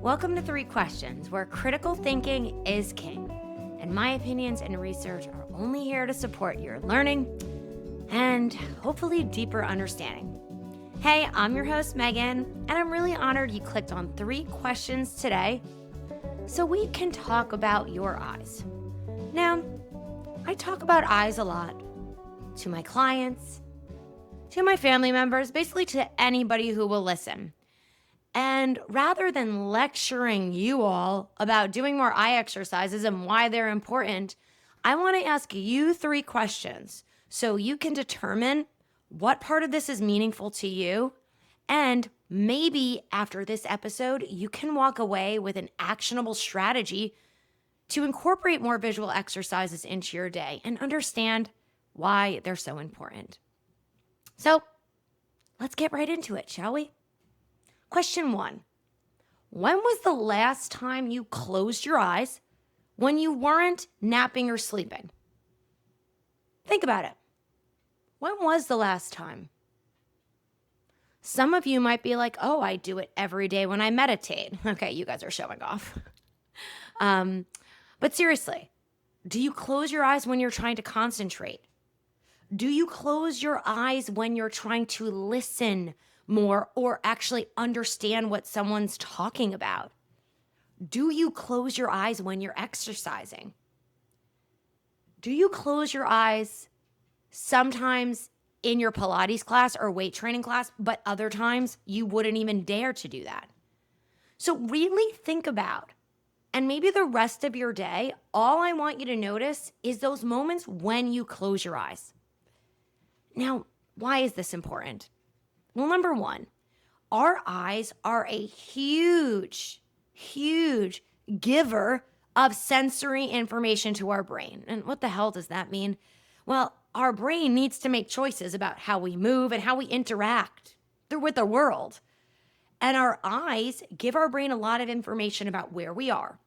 Welcome to Three Questions, where critical thinking is king, and my opinions and research are only here to support your learning and hopefully deeper understanding. Hey, I'm your host, Meghann, and I'm really honored you clicked on 3 questions today so we can talk about your eyes. Now, I talk about eyes a lot to my clients, to my family members, basically to anybody who will listen. And rather than lecturing you all about doing more eye exercises and why they're important, I want to ask you 3 questions so you can determine what part of this is meaningful to you. And maybe after this episode, you can walk away with an actionable strategy to incorporate more visual exercises into your day and understand why they're so important. So let's get right into it, shall we? Question 1. When was the last time you closed your eyes when you weren't napping or sleeping? Think about it. When was the last time? Some of you might be like, oh, I do it every day when I meditate. Okay, you guys are showing off. But seriously, do you close your eyes when you're trying to concentrate? Do you close your eyes when you're trying to listen more or actually understand what someone's talking about? Do you close your eyes when you're exercising? Do you close your eyes sometimes in your Pilates class or weight training class, but other times you wouldn't even dare to do that? So really think about, and maybe the rest of your day, all I want you to notice is those moments when you close your eyes. Now, why is this important? Well, number 1, our eyes are a huge giver of sensory information to our brain. And what the hell does that mean? Well, our brain needs to make choices about how we move and how we interact with the world. And our eyes give our brain a lot of information about where we are,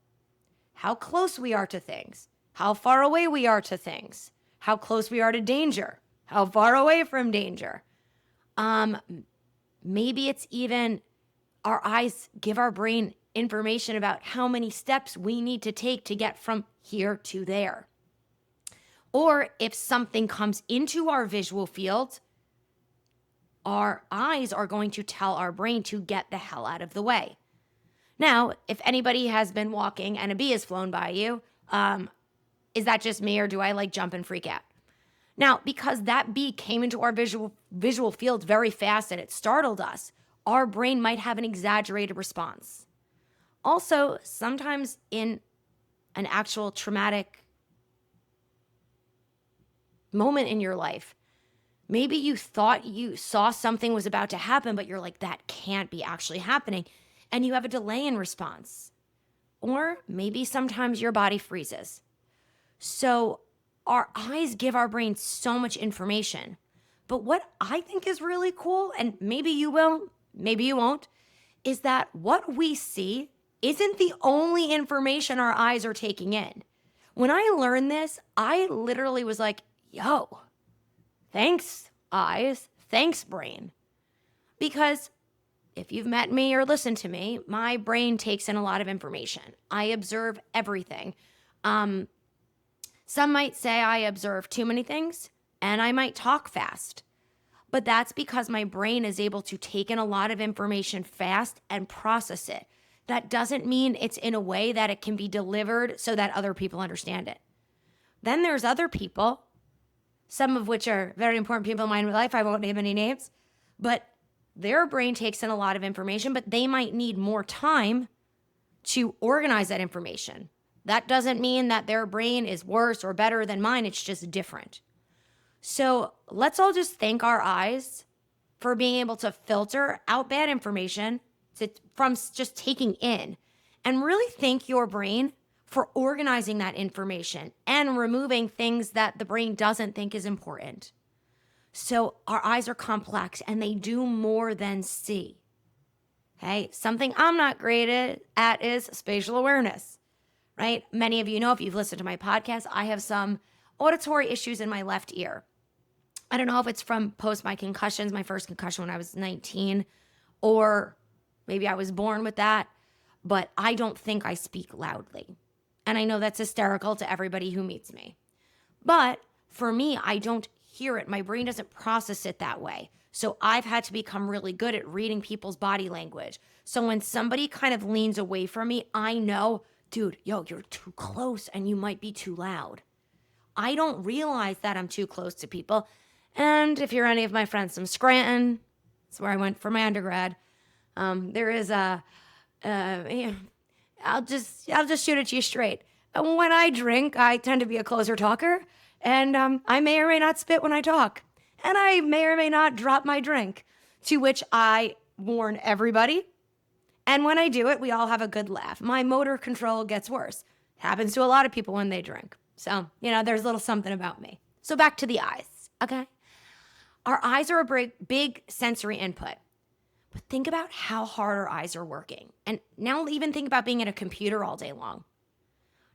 how close we are to things, how far away we are to things, how close we are to danger, how far away from danger. Maybe it's even our eyes give our brain information about how many steps we need to take to get from here to there. Or if something comes into our visual field, our eyes are going to tell our brain to get the hell out of the way. Now, if anybody has been walking and a bee has flown by you, is that just me or do I jump and freak out? Now, because that bee came into our visual field very fast and it startled us, our brain might have an exaggerated response. Also, sometimes in an actual traumatic moment in your life, maybe you thought you saw something was about to happen, but you're like, that can't be actually happening, and you have a delay in response. Or maybe sometimes your body freezes. So our eyes give our brain so much information. But what I think is really cool, and maybe you will, maybe you won't, is that what we see isn't the only information our eyes are taking in. When I learned this, I literally was like, yo, thanks eyes, thanks brain. Because if you've met me or listened to me, my brain takes in a lot of information. I observe everything. Some might say I observe too many things, and I might talk fast. But that's because my brain is able to take in a lot of information fast and process it. That doesn't mean it's in a way that it can be delivered so that other people understand it. Then there's other people, some of which are very important people in my life. I won't name any names, but their brain takes in a lot of information, but they might need more time to organize that information. That doesn't mean that their brain is worse or better than mine. It's just different. So let's all just thank our eyes for being able to filter out bad information from just taking in, and really thank your brain for organizing that information and removing things that the brain doesn't think is important. So our eyes are complex and they do more than see. Okay, something I'm not great at is spatial awareness. Right? Many of you know, if you've listened to my podcast, I have some auditory issues in my left ear. I don't know if it's from post my concussions, my first concussion when I was 19, or maybe I was born with that. but I don't think I speak loudly. And I know that's hysterical to everybody who meets me. But for me, I don't hear it. My brain doesn't process it that way. So I've had to become really good at reading people's body language. So when somebody kind of leans away from me, I know, dude, you're too close and you might be too loud. I don't realize that I'm too close to people. And if you're any of my friends from Scranton, that's where I went for my undergrad, there is I'll just shoot it to you straight. When I drink, I tend to be a closer talker, and I may or may not spit when I talk, and I may or may not drop my drink, to which I warn everybody. And when I do it, we all have a good laugh. My motor control gets worse. Happens to a lot of people when they drink. So, there's a little something about me. So back to the eyes, okay? Our eyes are a big sensory input. But think about how hard our eyes are working. And now even think about being at a computer all day long.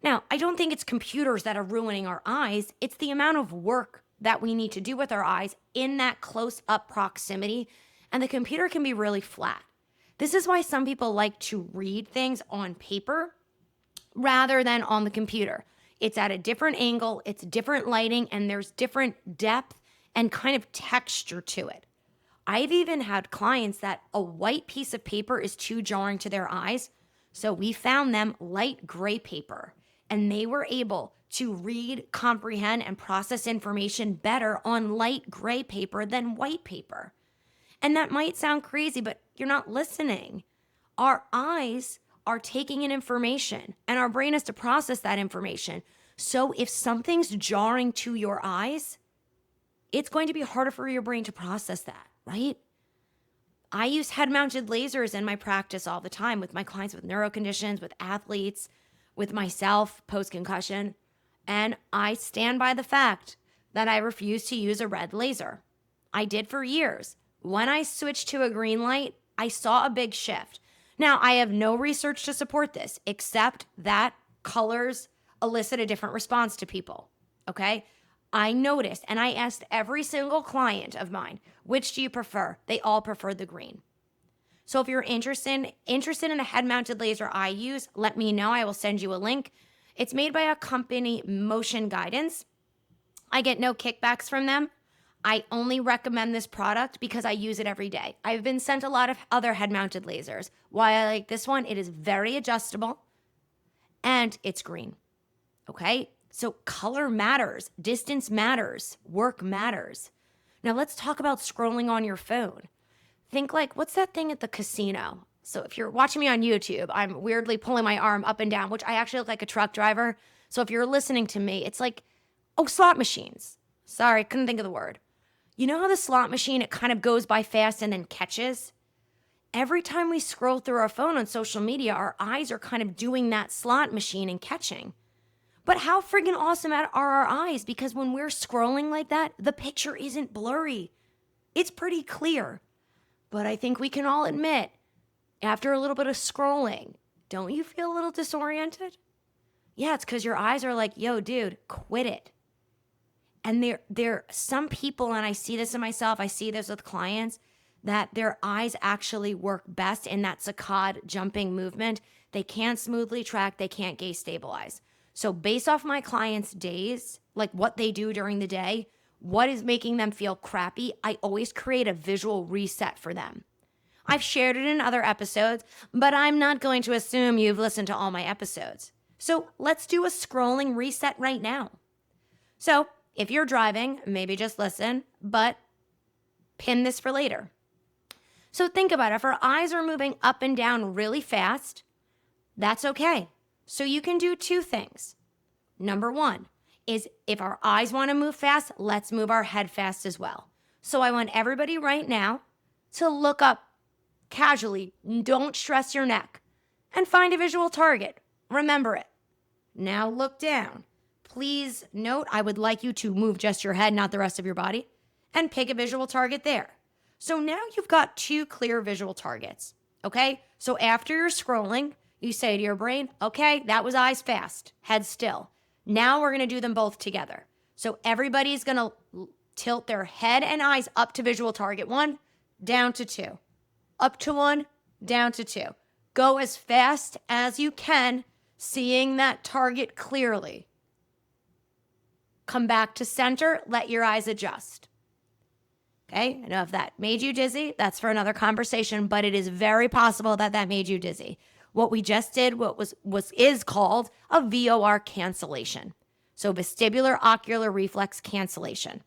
Now, I don't think it's computers that are ruining our eyes. It's the amount of work that we need to do with our eyes in that close-up proximity. And the computer can be really flat. This is why some people like to read things on paper rather than on the computer. It's at a different angle, it's different lighting, and there's different depth and kind of texture to it. I've even had clients that a white piece of paper is too jarring to their eyes, so we found them light gray paper, and they were able to read, comprehend, and process information better on light gray paper than white paper. And that might sound crazy, but you're not listening. Our eyes are taking in information, and our brain has to process that information. So if something's jarring to your eyes, it's going to be harder for your brain to process that, right? I use head-mounted lasers in my practice all the time with my clients with neuroconditions, with athletes, with myself post-concussion, and I stand by the fact that I refuse to use a red laser. I did for years. When I switched to a green light, I saw a big shift. Now, I have no research to support this, except that colors elicit a different response to people, okay? I noticed, and I asked every single client of mine, which do you prefer? They all preferred the green. So if you're interested in a head-mounted laser I use, let me know. I will send you a link. It's made by a company, Motion Guidance. I get no kickbacks from them. I only recommend this product because I use it every day. I've been sent a lot of other head-mounted lasers. Why I like this one, it is very adjustable, and it's green, okay? So color matters, distance matters, work matters. Now let's talk about scrolling on your phone. Think like, what's that thing at the casino? So if you're watching me on YouTube, I'm weirdly pulling my arm up and down, which I actually look like a truck driver. So if you're listening to me, it's like, slot machines. Sorry, couldn't think of the word. You know how the slot machine, it kind of goes by fast and then catches? Every time we scroll through our phone on social media, our eyes are kind of doing that slot machine and catching. But how friggin' awesome are our eyes? Because when we're scrolling like that, the picture isn't blurry. It's pretty clear. But I think we can all admit, after a little bit of scrolling, don't you feel a little disoriented? Yeah, it's because your eyes are like, yo, dude, quit it. And there some people, and I see this in myself, I see this with clients, that their eyes actually work best in that saccade jumping movement. They can't smoothly track, they can't gaze stabilize. So based off my clients' days, like what they do during the day, what is making them feel crappy, I always create a visual reset for them. I've shared it in other episodes, but I'm not going to assume you've listened to all my episodes. So let's do a scrolling reset right now. So if you're driving, maybe just listen, but pin this for later. So think about it. If our eyes are moving up and down really fast, that's okay. So you can do two things. Number one is if our eyes want to move fast, let's move our head fast as well. So I want everybody right now to look up casually, don't stress your neck, and find a visual target. Remember it. Now look down. Please note, I would like you to move just your head, not the rest of your body, and pick a visual target there. So now you've got two clear visual targets, okay? So after you're scrolling, you say to your brain, okay, that was eyes fast, head still. Now we're gonna do them both together. So everybody's gonna tilt their head and eyes up to visual target 1, down to 2. Up to 1, down to 2. Go as fast as you can, seeing that target clearly. Come back to center, let your eyes adjust. Okay, I know if that made you dizzy, that's for another conversation, but it is very possible that that made you dizzy. What we just did, what is called a VOR cancellation. So vestibular ocular reflex cancellation.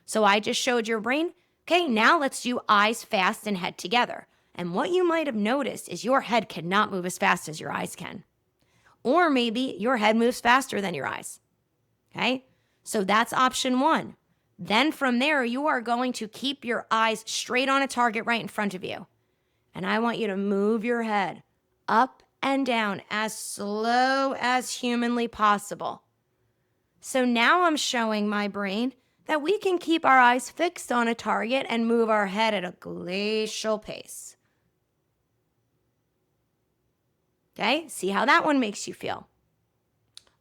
So I just showed your brain, okay, now let's do eyes fast and head together. And what you might have noticed is your head cannot move as fast as your eyes can. Or maybe your head moves faster than your eyes. Okay, so that's option one. Then from there, you are going to keep your eyes straight on a target right in front of you. And I want you to move your head up and down as slow as humanly possible. So now I'm showing my brain that we can keep our eyes fixed on a target and move our head at a glacial pace. Okay, see how that one makes you feel.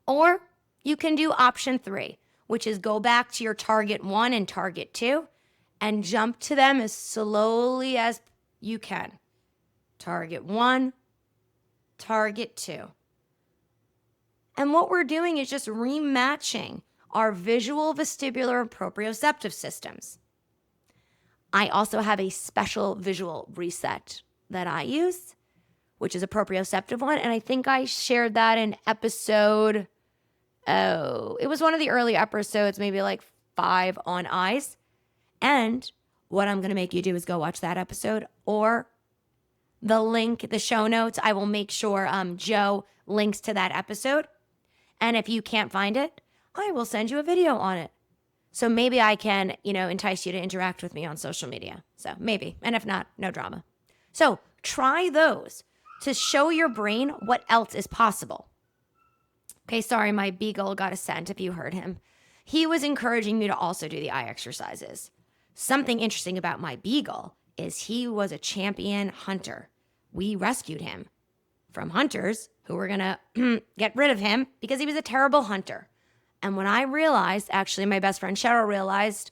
Or you can do option 3, which is go back to your target 1 and target 2 and jump to them as slowly as you can. Target 1, target 2. And what we're doing is just rematching our visual, vestibular, and proprioceptive systems. I also have a special visual reset that I use, which is a proprioceptive one. And I think I shared that in episode, it was one of the early episodes, maybe like 5 on eyes. And what I'm going to make you do is go watch that episode, or the link, the show notes. I will make sure Joe links to that episode. And if you can't find it, I will send you a video on it. So maybe I can, entice you to interact with me on social media. So maybe. And if not, no drama. So try those to show your brain what else is possible. Okay, sorry, my beagle got a scent if you heard him. He was encouraging me to also do the eye exercises. Something interesting about my beagle is he was a champion hunter. We rescued him from hunters who were going to get rid of him because he was a terrible hunter. And when I realized, actually my best friend Cheryl realized,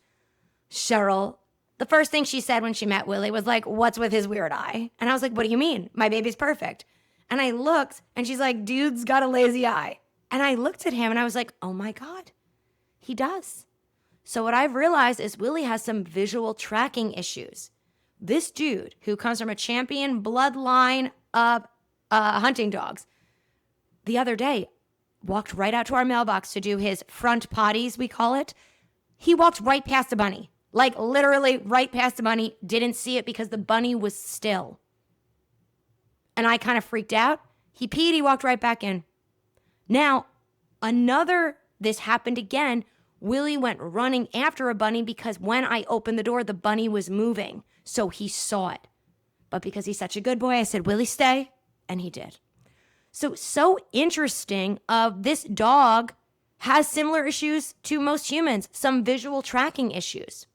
the first thing she said when she met Willie was like, "What's with his weird eye?" And I was like, "What do you mean? My baby's perfect." And I looked and she's like, "Dude's got a lazy eye." And I looked at him and I was like, oh my God, he does. So what I've realized is Willie has some visual tracking issues. This dude who comes from a champion bloodline of hunting dogs, the other day walked right out to our mailbox to do his front potties, we call it. He walked right past the bunny, like literally right past the bunny, didn't see it because the bunny was still. And I kind of freaked out. He peed, he walked right back in. Now, this happened again. Willie went running after a bunny because when I opened the door, the bunny was moving. So he saw it. But because he's such a good boy, I said, "Willie, stay." And he did. So interesting. This dog has similar issues to most humans, some visual tracking issues.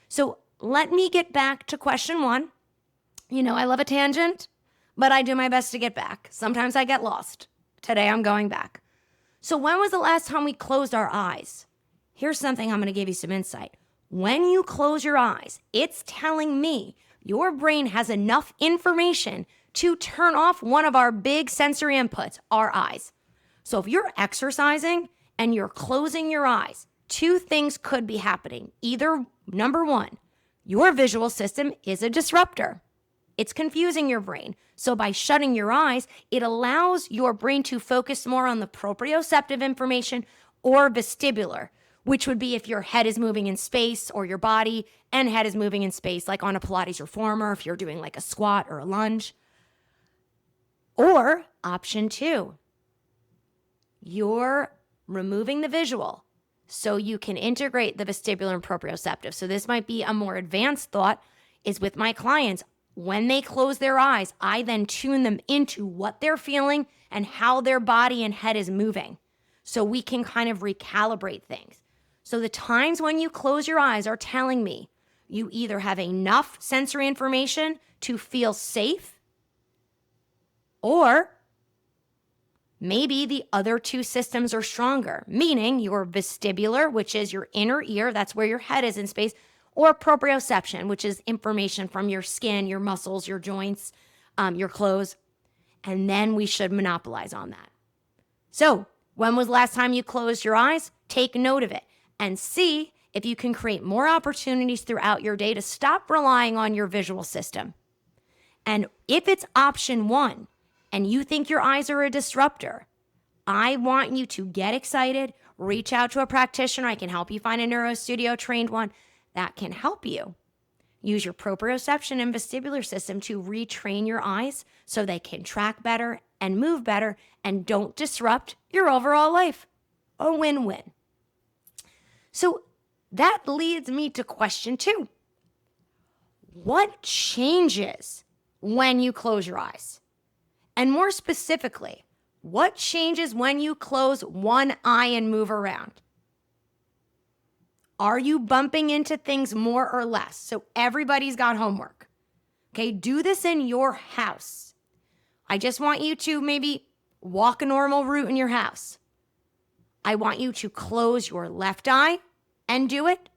So let me get back to question 1. I love a tangent, but I do my best to get back. Sometimes I get lost. Today I'm going back. So when was the last time we closed our eyes? Here's something I'm going to give you some insight. When you close your eyes, it's telling me your brain has enough information to turn off one of our big sensory inputs, our eyes. So if you're exercising and you're closing your eyes, 2 things could be happening. Either, number 1, your visual system is a disruptor. It's confusing your brain. So by shutting your eyes, it allows your brain to focus more on the proprioceptive information or vestibular, which would be if your head is moving in space or your body and head is moving in space, like on a Pilates reformer, if you're doing like a squat or a lunge. Or option 2, you're removing the visual so you can integrate the vestibular and proprioceptive. So this might be a more advanced thought is with my clients. When they close their eyes, I then tune them into what they're feeling and how their body and head is moving. So we can kind of recalibrate things. So the times when you close your eyes are telling me you either have enough sensory information to feel safe, or maybe the other 2 systems are stronger, meaning your vestibular, which is your inner ear, that's where your head is in space, or proprioception, which is information from your skin, your muscles, your joints, your clothes. and then we should monopolize on that. So, when was the last time you closed your eyes? Take note of it and see if you can create more opportunities throughout your day to stop relying on your visual system. And if it's option 1 and you think your eyes are a disruptor, I want you to get excited, reach out to a practitioner. I can help you find a neurostudio trained one that can help you. Use your proprioception and vestibular system to retrain your eyes so they can track better and move better and don't disrupt your overall life. A win-win. So that leads me to question 2. What changes when you close your eyes? And more specifically, what changes when you close one eye and move around? Are you bumping into things more or less? So everybody's got homework. Okay, do this in your house. I just want you to maybe walk a normal route in your house. I want you to close your left eye and do it,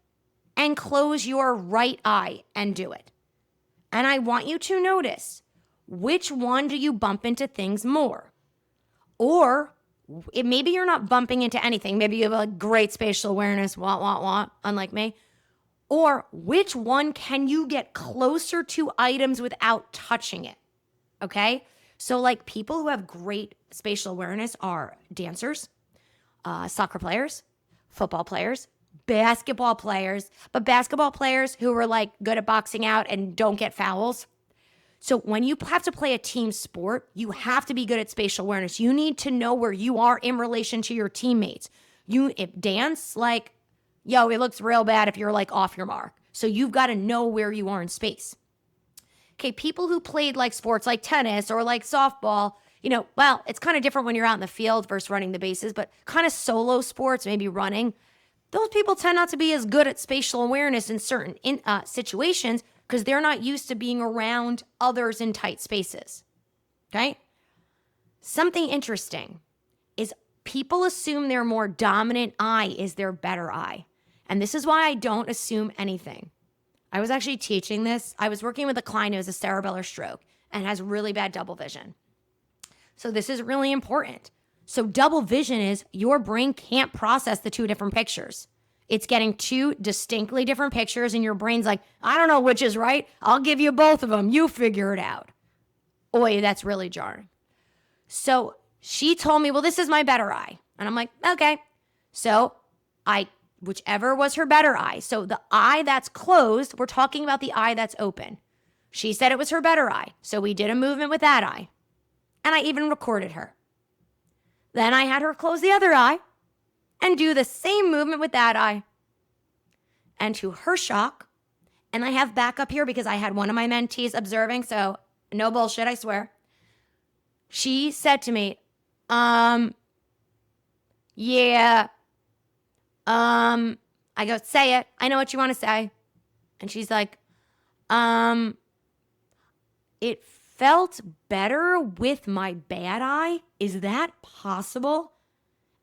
and close your right eye and do it. And I want you to notice, which one do you bump into things more? Or maybe you're not bumping into anything. Maybe you have a great spatial awareness, unlike me. Or which one can you get closer to items without touching it? Okay? So like people who have great spatial awareness are dancers, soccer players, football players, basketball players, but basketball players who are like good at boxing out and don't get fouls. So when you have to play a team sport, you have to be good at spatial awareness. You need to know where you are in relation to your teammates. If dance, like, it looks real bad if you're like off your mark. So you've got to know where you are in space. Okay, people who played like sports like tennis or like softball, it's kind of different when you're out in the field versus running the bases, but kind of solo sports, maybe running, those people tend not to be as good at spatial awareness in certain situations because they're not used to being around others in tight spaces, okay? Something interesting is people assume their more dominant eye is their better eye. And this is why I don't assume anything. I was actually teaching this. I was working with a client who has a cerebellar stroke and has really bad double vision. So this is really important. So double vision is your brain can't process the 2 different pictures. It's getting 2 distinctly different pictures and your brain's like, I don't know which is right. I'll give you both of them. You figure it out. Oy, that's really jarring. So she told me, well, this is my better eye. And I'm like, okay. So whichever was her better eye. So the eye that's closed, we're talking about the eye that's open. She said it was her better eye. So we did a movement with that eye. And I even recorded her. Then I had her close the other eye and do the same movement with that eye. And to her shock, and I have backup here because I had one of my mentees observing, so no bullshit, I swear. She said to me, I go, say it. I know what you want to say. And she's like, it felt better with my bad eye. Is that possible?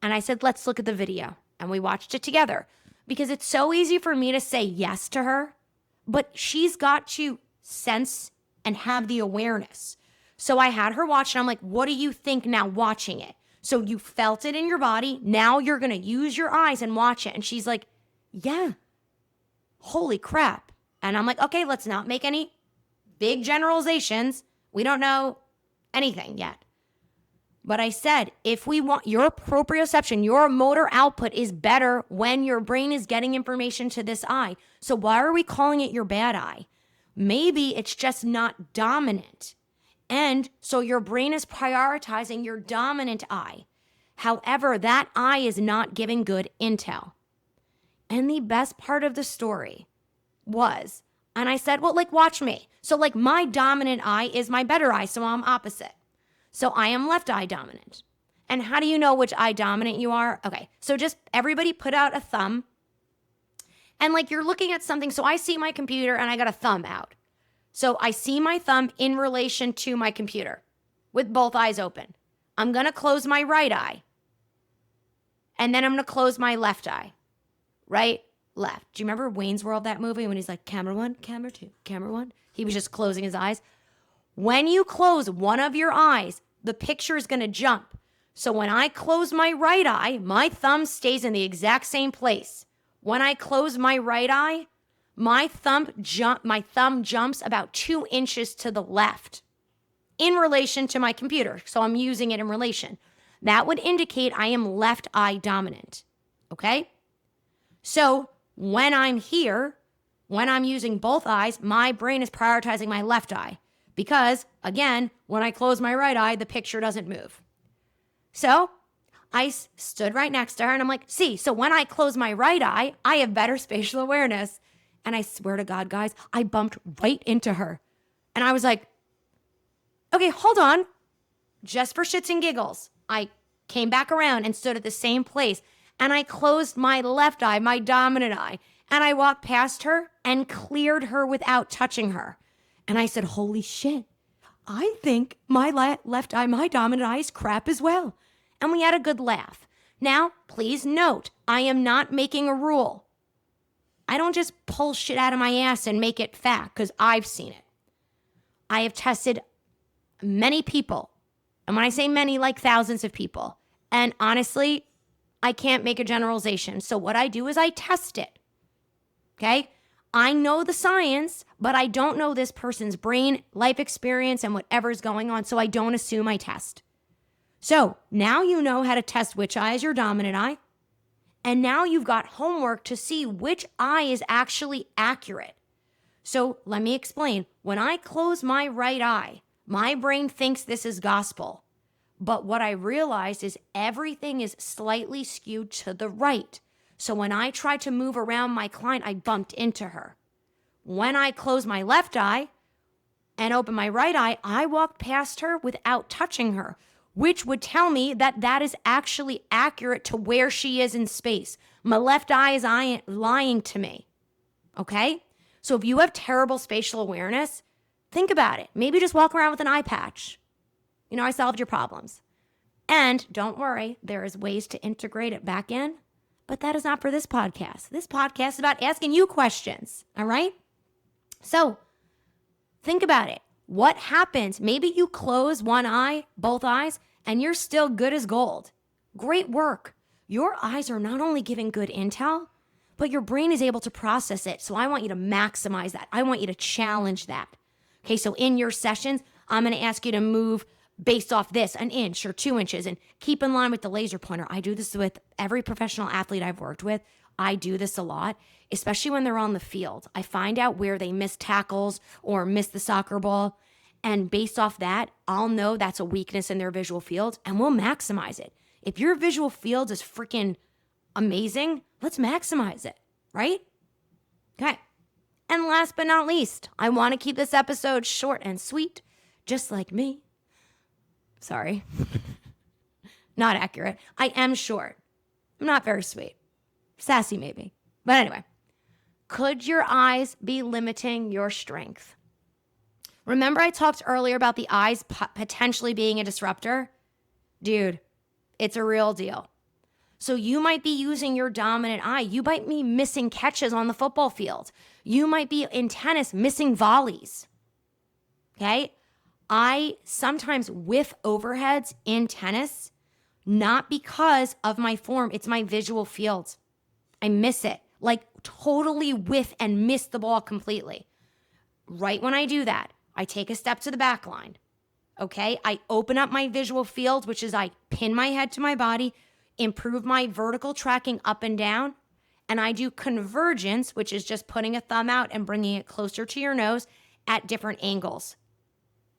And I said, let's look at the video. And we watched it together because it's so easy for me to say yes to her, but she's got to sense and have the awareness. So I had her watch and I'm like, what do you think now watching it? So you felt it in your body. Now you're going to use your eyes and watch it. And she's like, yeah, holy crap. And I'm like, okay, let's not make any big generalizations. We don't know anything yet. But I said, if we want your proprioception, your motor output is better when your brain is getting information to this eye. So why are we calling it your bad eye? Maybe it's just not dominant. And so your brain is prioritizing your dominant eye. However, that eye is not giving good intel. And the best part of the story was, and I said, well, watch me. So my dominant eye is my better eye, so I'm opposite. So I am left eye dominant. And how do you know which eye dominant you are? Okay, so just everybody put out a thumb. And you're looking at something, so I see my computer and I got a thumb out. So I see my thumb in relation to my computer with both eyes open. I'm going to close my right eye. And then I'm going to close my left eye. Right, left. Do you remember Wayne's World, that movie, when he's like, camera 1, camera 2, camera 1? He was just closing his eyes. When you close one of your eyes, the picture is going to jump. So when I close my right eye, my thumb stays in the exact same place. When I close my right eye, my thumb jumps about 2 inches to the left in relation to my computer. So I'm using it in relation. That would indicate I am left eye dominant. Okay? So when I'm here, when I'm using both eyes, my brain is prioritizing my left eye because, again, when I close my right eye, the picture doesn't move. So I stood right next to her and I'm like, see, so when I close my right eye, I have better spatial awareness. And I swear to God, guys, I bumped right into her. And I was like, okay, hold on. Just for shits and giggles, I came back around and stood at the same place. And I closed my left eye, my dominant eye. And I walked past her and cleared her without touching her. And I said, holy shit, I think my left eye, my dominant eye is crap as well. And we had a good laugh. Now, please note, I am not making a rule. I don't just pull shit out of my ass and make it fact because I've seen it. I have tested many people. And when I say many, like thousands of people. And honestly, I can't make a generalization. So what I do is I test it. Okay? I know the science, but I don't know this person's brain, life experience, and whatever's going on. So I don't assume I test. So now you know how to test which eye is your dominant eye. And now you've got homework to see which eye is actually accurate. So let me explain. When I close my right eye, my brain thinks this is gospel. But what I realized is everything is slightly skewed to the right. So when I tried to move around my client, I bumped into her. When I closed my left eye and opened my right eye, I walked past her without touching her, which would tell me that that is actually accurate to where she is in space. My left eye is lying to me, okay? So if you have terrible spatial awareness, think about it. Maybe just walk around with an eye patch. You know, I solved your problems. And don't worry, there is ways to integrate it back in, but that is not for this podcast. This podcast is about asking you questions, all right? So think about it. What happens? Maybe you close one eye, both eyes, and you're still good as gold. Great work. Your eyes are not only giving good intel, but your brain is able to process it. So I want you to maximize that. I want you to challenge that. Okay, so in your sessions, I'm going to ask you to move based off this, an inch or 2 inches, and keep in line with the laser pointer. I do this with every professional athlete I've worked with. I do this a lot, especially when they're on the field. I find out where they miss tackles or miss the soccer ball. And based off that, I'll know that's a weakness in their visual field and we'll maximize it. If your visual field is freaking amazing, let's maximize it, right? Okay. And last but not least, I want to keep this episode short and sweet, just like me. Sorry. Not accurate. I am short. I'm not very sweet. Sassy maybe. But anyway, could your eyes be limiting your strength? Remember I talked earlier about the eyes potentially being a disruptor? Dude, it's a real deal. So you might be using your dominant eye. You might be missing catches on the football field. You might be in tennis missing volleys. Okay? I sometimes whiff overheads in tennis, not because of my form. It's my visual field. I miss it. Like totally whiff and miss the ball completely. Right when I do that, I take a step to the back line. Okay? I open up my visual field, which is I pin my head to my body, improve my vertical tracking up and down, and I do convergence, which is just putting a thumb out and bringing it closer to your nose at different angles.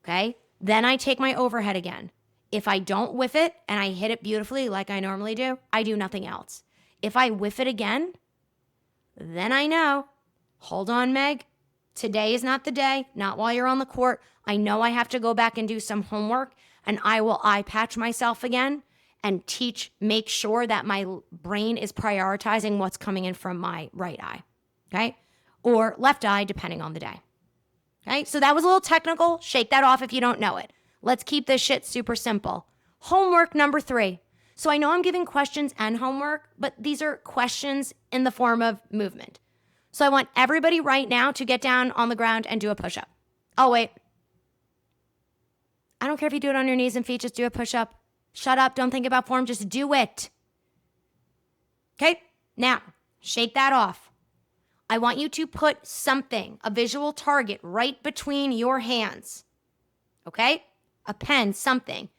Okay? Then I take my overhead again. If I don't whiff it and I hit it beautifully like I normally do, I do nothing else. If I whiff it again, then I know, hold on, Meg, today is not the day, not while you're on the court. I know I have to go back and do some homework, and I will eye patch myself again and make sure that my brain is prioritizing what's coming in from my right eye, okay? Or left eye, depending on the day. Okay, so that was a little technical. Shake that off if you don't know it. Let's keep this shit super simple. Homework number 3. So I know I'm giving questions and homework, but these are questions in the form of movement. So I want everybody right now to get down on the ground and do a push-up. Oh, wait. I don't care if you do it on your knees and feet, just do a push-up. Shut up, don't think about form, just do it. Okay, now, shake that off. I want you to put something, a visual target, right between your hands. Okay? A pen, something.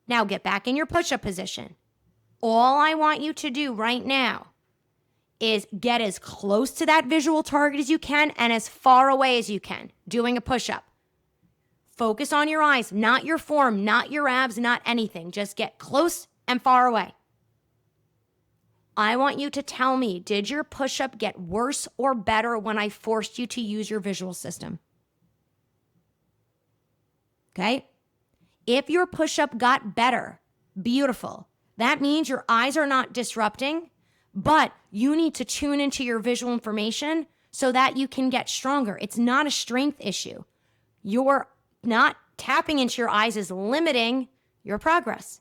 Now get back in your push-up position. All I want you to do right now is get as close to that visual target as you can and as far away as you can, doing a push-up. Focus on your eyes, not your form, not your abs, not anything. Just get close and far away. I want you to tell me, did your push-up get worse or better when I forced you to use your visual system? Okay? If your push-up got better, beautiful. That means your eyes are not disrupting, but you need to tune into your visual information so that you can get stronger. It's not a strength issue. You're not tapping into your eyes is limiting your progress.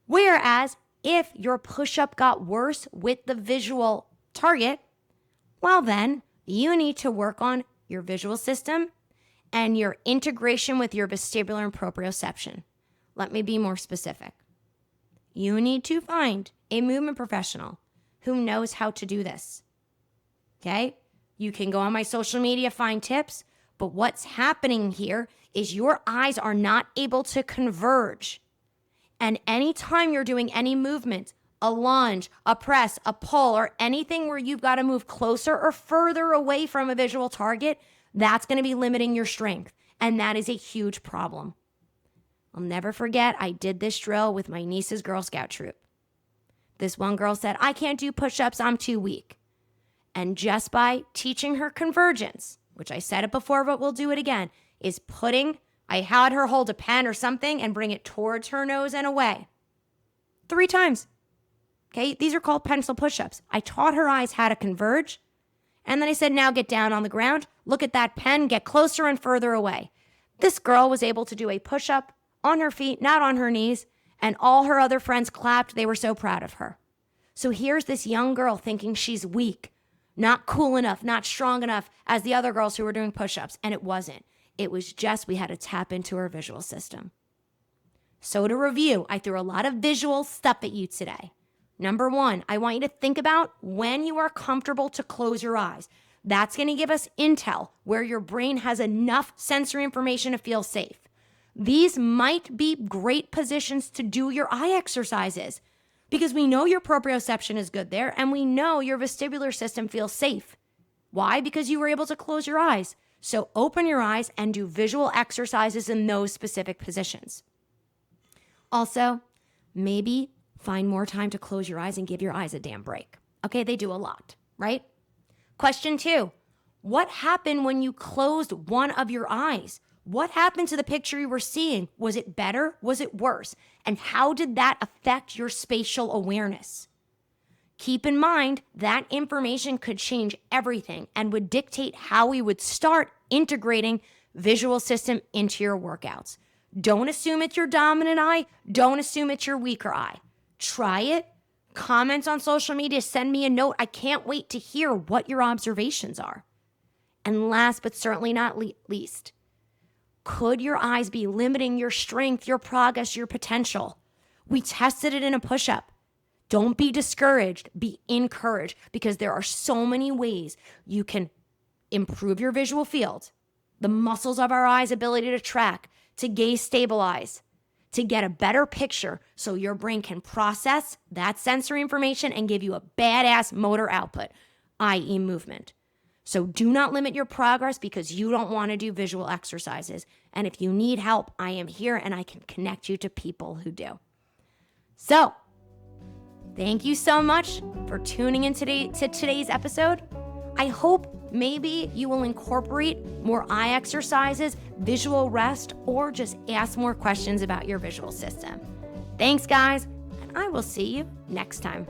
Whereas if your push-up got worse with the visual target, well then you need to work on your visual system and your integration with your vestibular and proprioception. Let me be more specific. You need to find a movement professional who knows how to do this. Okay? You can go on my social media, find tips, but what's happening here is your eyes are not able to converge. And anytime you're doing any movement, a lunge, a press, a pull, or anything where you've got to move closer or further away from a visual target, that's going to be limiting your strength. And that is a huge problem. I'll never forget, I did this drill with my niece's Girl Scout troop. This one girl said, I can't do push-ups, I'm too weak. And just by teaching her convergence, which I said it before, but we'll do it again, is I had her hold a pen or something and bring it towards her nose and away. 3 times. Okay, these are called pencil push-ups. I taught her eyes how to converge. And then I said, now get down on the ground, look at that pen, get closer and further away. This girl was able to do a push-up on her feet, not on her knees, and all her other friends clapped. They were so proud of her. So here's this young girl thinking she's weak, not cool enough, not strong enough as the other girls who were doing push-ups, and it wasn't. It was just we had to tap into our visual system. So to review, I threw a lot of visual stuff at you today. Number 1, I want you to think about when you are comfortable to close your eyes. That's going to give us intel where your brain has enough sensory information to feel safe. These might be great positions to do your eye exercises because we know your proprioception is good there and we know your vestibular system feels safe. Why? Because you were able to close your eyes. So open your eyes and do visual exercises in those specific positions. Also, maybe find more time to close your eyes and give your eyes a damn break. Okay, they do a lot, right? Question 2, what happened when you closed one of your eyes? What happened to the picture you were seeing? Was it better? Was it worse? And how did that affect your spatial awareness? Keep in mind that information could change everything and would dictate how we would start integrating visual system into your workouts. Don't assume it's your dominant eye. Don't assume it's your weaker eye. Try it. Comment on social media. Send me a note. I can't wait to hear what your observations are. And last but certainly not least, could your eyes be limiting your strength, your progress, your potential? We tested it in a push-up. Don't be discouraged, be encouraged, because there are so many ways you can improve your visual field, the muscles of our eyes' ability to track, to gaze stabilize, to get a better picture so your brain can process that sensory information and give you a badass motor output, i.e. movement. So do not limit your progress because you don't want to do visual exercises. And if you need help, I am here and I can connect you to people who do. So, thank you so much for tuning in to today's episode. I hope maybe you will incorporate more eye exercises, visual rest, or just ask more questions about your visual system. Thanks, guys, and I will see you next time.